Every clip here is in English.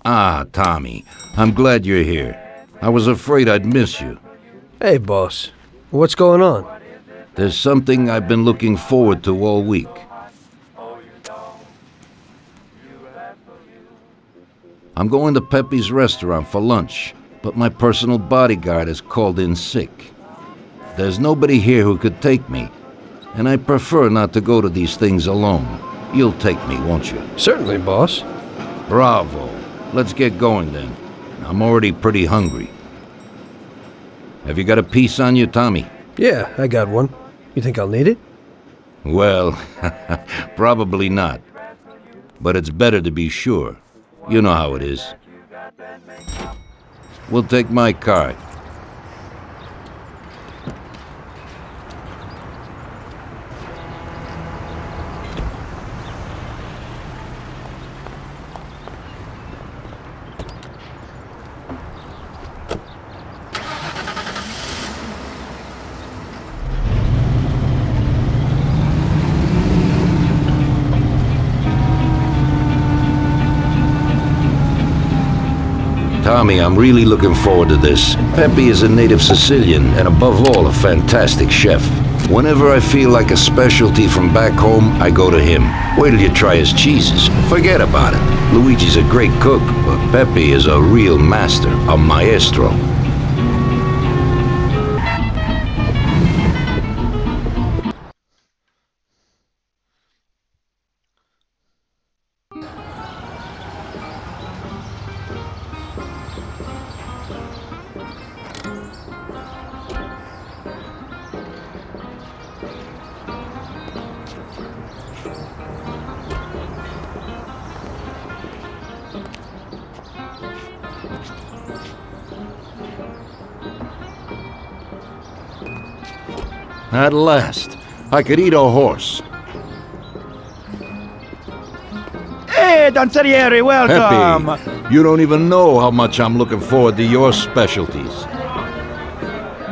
Ah, Tommy, I'm glad you're here. I was afraid I'd miss you. Hey, boss. What's going on? There's something I've been looking forward to all week. I'm going to Pepe's restaurant for lunch, but my personal bodyguard has called in sick. There's nobody here who could take me, and I prefer not to go to these things alone. You'll take me, won't you? Certainly, boss. Bravo. Let's get going then. I'm already pretty hungry. Have you got a piece on you, Tommy? Yeah, I got one. You think I'll need it? Well, probably not. But it's better to be sure. You know how it is. We'll take my card. Tommy, I'm really looking forward to this. Pepe is a native Sicilian and above all a fantastic chef. Whenever I feel like a specialty from back home, I go to him. Wait till you try his cheeses. Forget about it. Luigi's a great cook, but Pepe is a real master, a maestro. At last, I could eat a horse. Hey, Danzerieri, welcome! Pepe, you don't even know how much I'm looking forward to your specialties.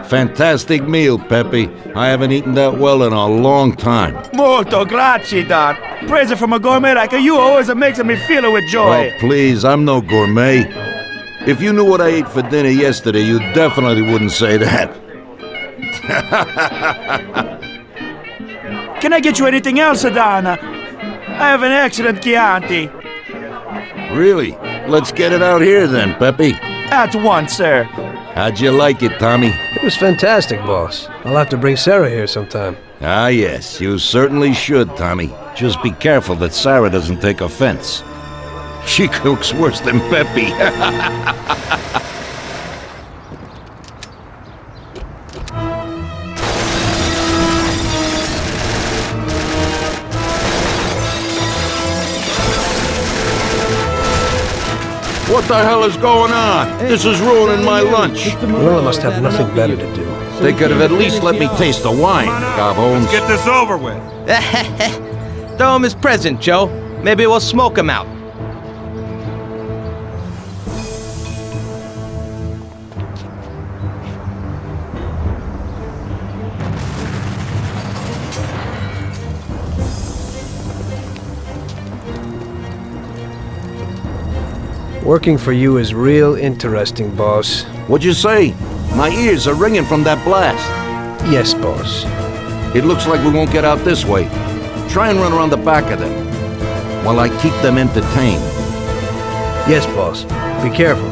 Fantastic meal, Pepe. I haven't eaten that well in a long time. Molto grazie, Don. Praise from a gourmet like you always makes me feel with joy. Oh, please, I'm no gourmet. If you knew what I ate for dinner yesterday, you definitely wouldn't say that. Can I get you anything else, Don? I have an excellent Chianti. Really? Let's get it out here then, Pepe. At once, sir. How'd you like it, Tommy? It was fantastic, boss. I'll have to bring Sarah here sometime. Ah, yes, you certainly should, Tommy. Just be careful that Sarah doesn't take offense. She cooks worse than Pepe. What the hell is going on? This is ruining my lunch. Morello must have nothing better to do. They could have at least let me taste the wine, Gobbones. Get this over with. Throw him his present, Joe. Maybe we'll smoke him out. Working for you is real interesting, boss. What'd you say? My ears are ringing from that blast. Yes, boss. It looks like we won't get out this way. Try and run around the back of them while I keep them entertained. Yes, boss. Be careful.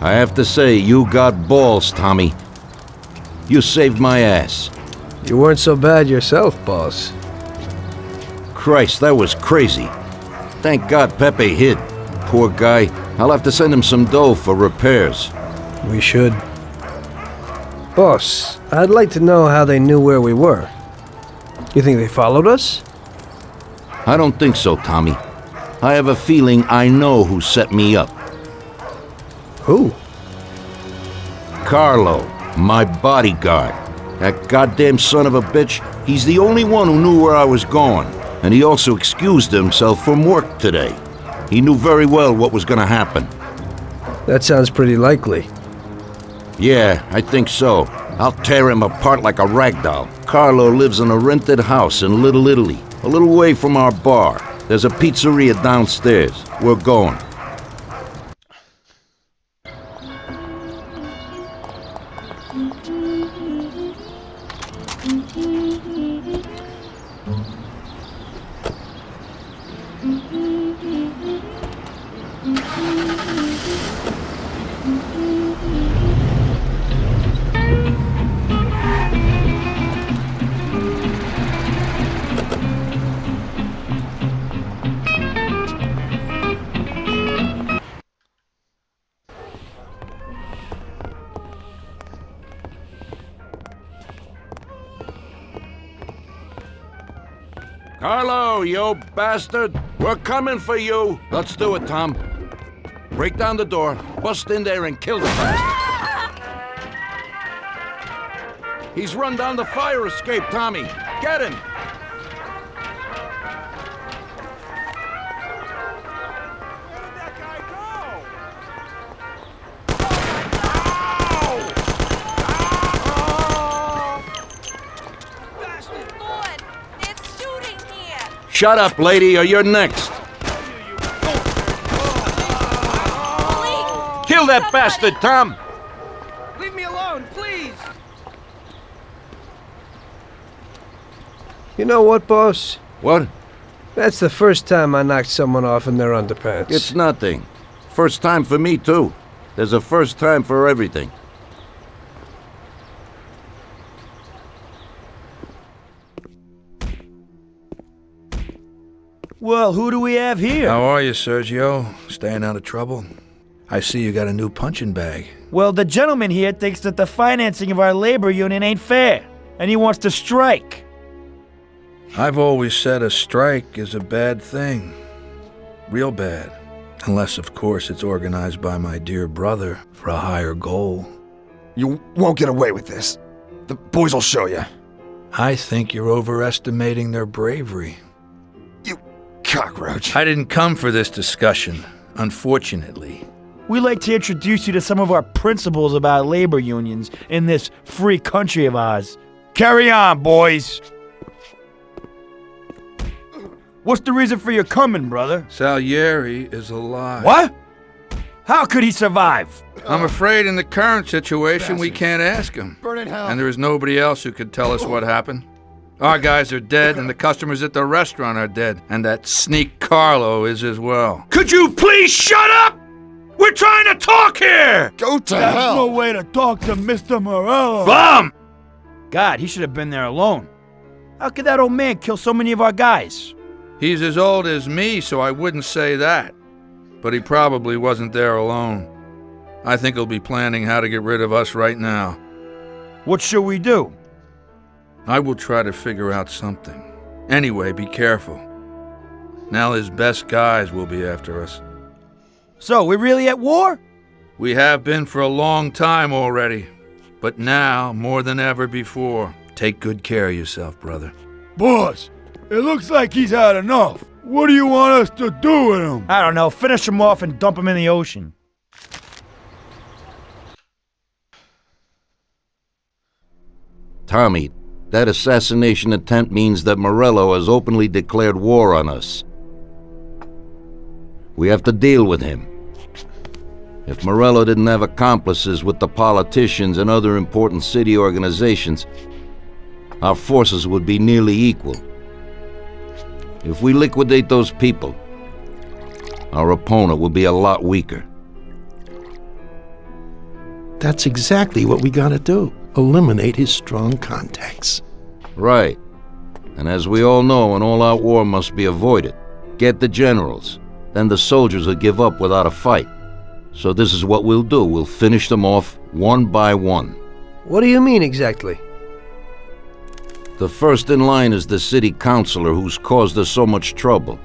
I have to say, you got balls, Tommy. You saved my ass. You weren't so bad yourself, boss. Christ, that was crazy. Thank God Pepe hid. Poor guy. I'll have to send him some dough for repairs. We should. Boss, I'd like to know how they knew where we were. You think they followed us? I don't think so, Tommy. I have a feeling I know who set me up. Who? Carlo, my bodyguard. That goddamn son of a bitch, he's the only one who knew where I was going. And he also excused himself from work today. He knew very well what was gonna happen. That sounds pretty likely. Yeah, I think so. I'll tear him apart like a rag doll. Carlo lives in a rented house in Little Italy, a little way from our bar. There's a pizzeria downstairs. We're going. Carlo, you bastard! We're coming for you! Let's do it, Tom. Break down the door, bust in there and kill the bastard. He's run down the fire escape, Tommy. Get him! Shut up, lady, or you're next. Kill that bastard, Tom! Leave me alone, please! You know what, boss? What? That's the first time I knocked someone off in their underpants. It's nothing. First time for me, too. There's a first time for everything. Well, who do we have here? How are you, Sergio? Staying out of trouble? I see you got a new punching bag. Well, the gentleman here thinks that the financing of our labor union ain't fair, and he wants to strike. I've always said a strike is a bad thing. Real bad. Unless, of course, it's organized by my dear brother for a higher goal. You won't get away with this. The boys will show you. I think you're overestimating their bravery. You cockroach. I didn't come for this discussion, unfortunately. We'd like to introduce you to some of our principles about labor unions in this free country of ours. Carry on, boys. What's the reason for your coming, brother? Salieri is alive. What? How could he survive? I'm afraid in the current situation we can't ask him. Burn in hell. And there is nobody else who could tell us what happened. Our guys are dead, and the customers at the restaurant are dead. And that sneak Carlo is as well. Could you please shut up? We're trying to talk here! Go to That's hell. no way to talk to Mr. Morello. Bum! God, he should have been there alone. How could that old man kill so many of our guys? He's as old as me, so I wouldn't say that. But he probably wasn't there alone. I think he'll be planning how to get rid of us right now. What should we do? I will try to figure out something. Anyway, be careful. Now his best guys will be after us. So, we're really at war? We have been for a long time already. But now, more than ever before, take good care of yourself, brother. Boss, it looks like he's had enough. What do you want us to do with him? I don't know. Finish him off and dump him in the ocean. Tommy, that assassination attempt means that Morello has openly declared war on us. We have to deal with him. If Morello didn't have accomplices with the politicians and other important city organizations, our forces would be nearly equal. If we liquidate those people, our opponent will be a lot weaker. That's exactly what we gotta do. Eliminate his strong contacts. Right. And as we all know, an all-out war must be avoided. Get the generals. Then the soldiers will give up without a fight. So this is what we'll do. We'll finish them off one by one. What do you mean exactly? The first in line is the city councilor who's caused us so much trouble.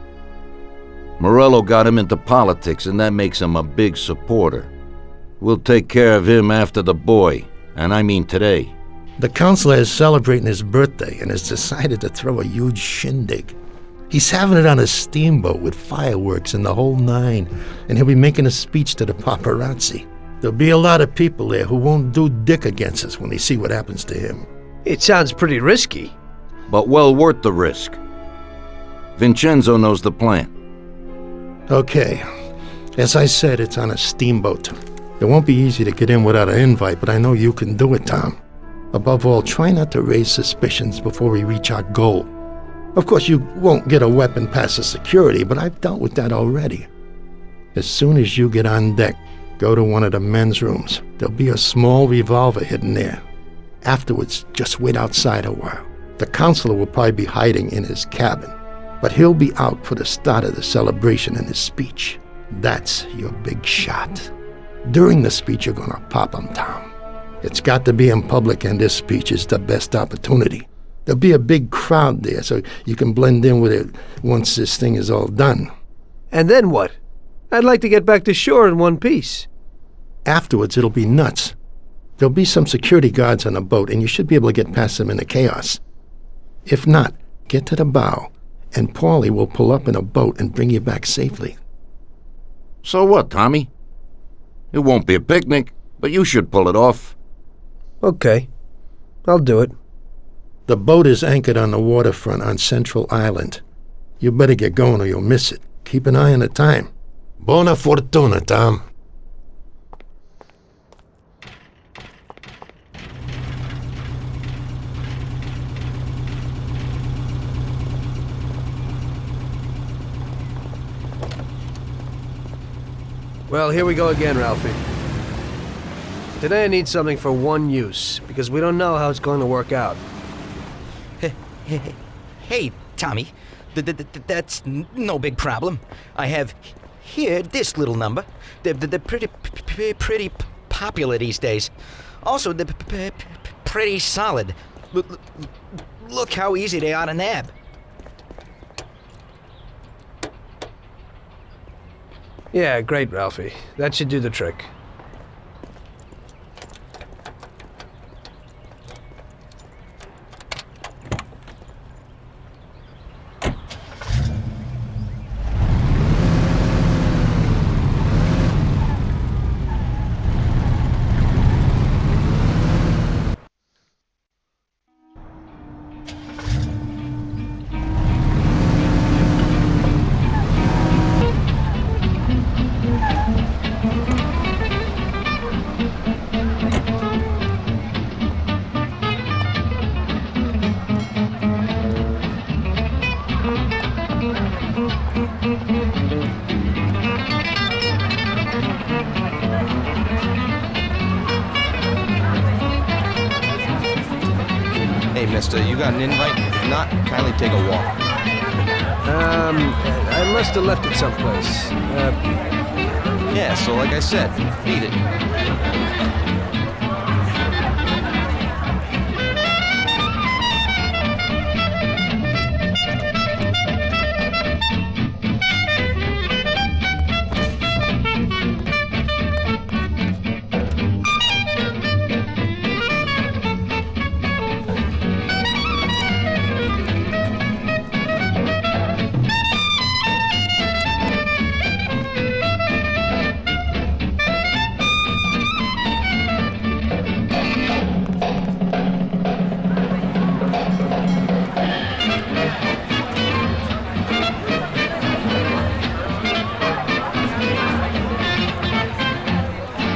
Morello got him into politics, and that makes him a big supporter. We'll take care of him after the boy, and I mean today. The councilor is celebrating his birthday and has decided to throw a huge shindig. He's having it on a steamboat with fireworks and the whole nine, and he'll be making a speech to the paparazzi. There'll be a lot of people there who won't do dick against us when they see what happens to him. It sounds pretty risky. But well worth the risk. Vincenzo knows the plan. Okay, as I said, it's on a steamboat. It won't be easy to get in without an invite, but I know you can do it, Tom. Above all, try not to raise suspicions before we reach our goal. Of course, you won't get a weapon past the security, but I've dealt with that already. As soon as you get on deck, go to one of the men's rooms. There'll be a small revolver hidden there. Afterwards, just wait outside a while. The counselor will probably be hiding in his cabin, but he'll be out for the start of the celebration and his speech. That's your big shot. During the speech, you're gonna pop him, Tom. It's got to be in public, and this speech is the best opportunity. There'll be a big crowd there, so you can blend in with it once this thing is all done. And then what? I'd like to get back to shore in one piece. Afterwards, it'll be nuts. There'll be some security guards on the boat, and you should be able to get past them in the chaos. If not, get to the bow, and Paulie will pull up in a boat and bring you back safely. So what, Tommy? It won't be a picnic, but you should pull it off. Okay, I'll do it. The boat is anchored on the waterfront on Central Island. You better get going or you'll miss it. Keep an eye on the time. Buona fortuna, Tom. Well, here we go again, Ralphie. Today I need something for one use, because we don't know how it's going to work out. Hey, Tommy. That's no big problem. I have here this little number. They're pretty popular these days. Also, they're pretty solid. Look how easy they are to nab. Yeah, great, Ralphie. That should do the trick. Hey, mister, you got an invite? If not, kindly take a walk. I must have left it someplace. Yeah, so like I said, beat it.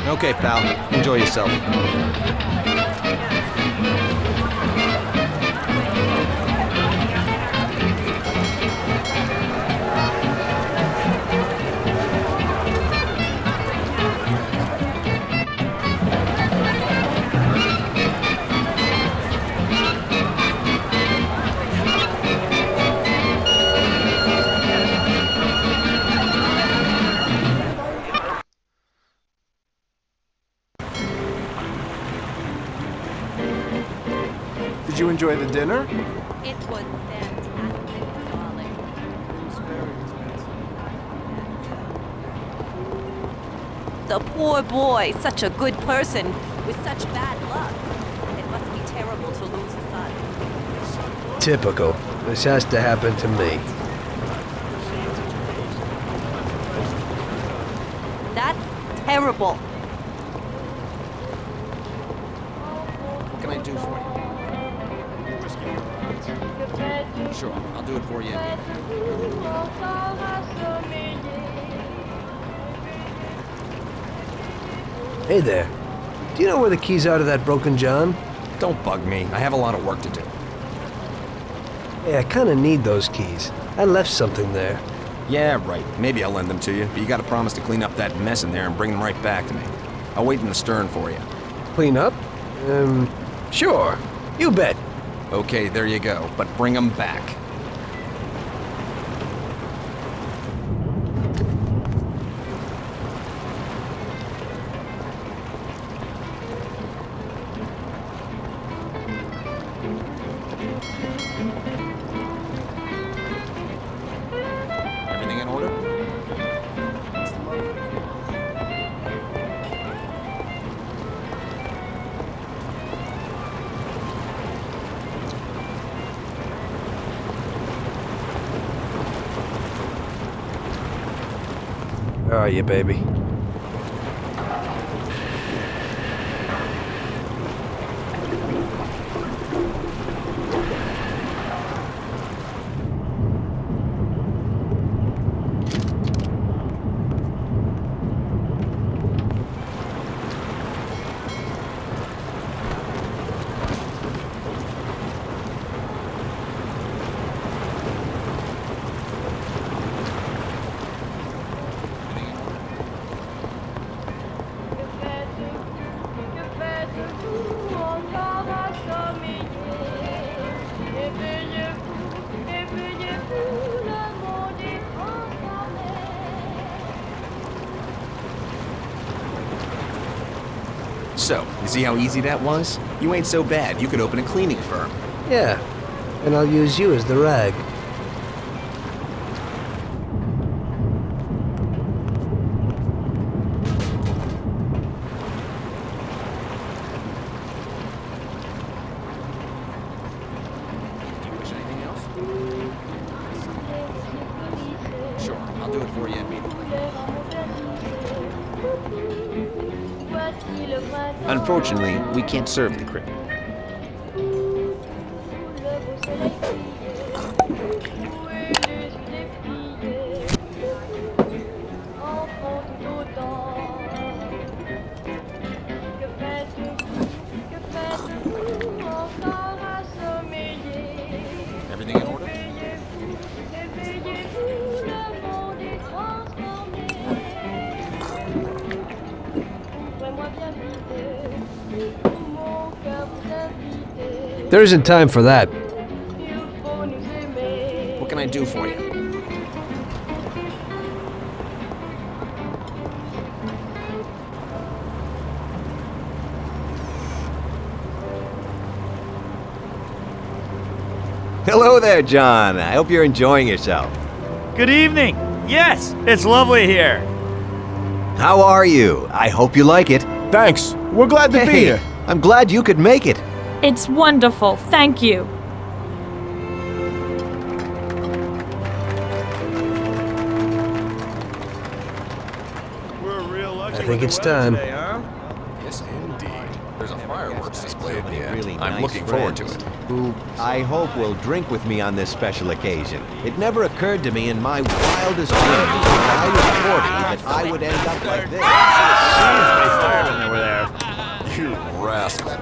Okay, pal. Enjoy yourself. Did you enjoy the dinner? It was fantastic, darling. The poor boy, such a good person, with such bad luck. It must be terrible to lose a son. Typical. This has to happen to me. That's terrible. What can I do for you? Sure, I'll do it for you. Hey there. Do you know where the keys are to that broken John? Don't bug me. I have a lot of work to do. Hey, I kinda need those keys. I left something there. Yeah, right. Maybe I'll lend them to you, but you gotta promise to clean up that mess in there and bring them right back to me. I'll wait in the stern for you. Clean up? Sure. You bet. Okay, there you go, but bring them back. Everything in order? Where are you, baby? So, you see how easy that was? You ain't so bad. You could open a cleaning firm. Yeah. And I'll use you as the rag. Do you wish anything else? Sure, I'll do it for you immediately. Unfortunately, we can't serve the crib. Everything in order? There isn't time for that. What can I do for you? Hello there, John. I hope you're enjoying yourself. Good evening. Yes, it's lovely here. How are you? I hope you like it. Thanks. We're glad to be Hey, here. I'm glad you could make it. It's wonderful, thank you. I think it's time. Yes, indeed. There's a fireworks display at the end. Really I'm nice looking forward to friends it. Who I hope will drink with me on this special occasion. It never occurred to me in my wildest dreams when I was 40 that I would end up like this. Firemen over there. You rascal.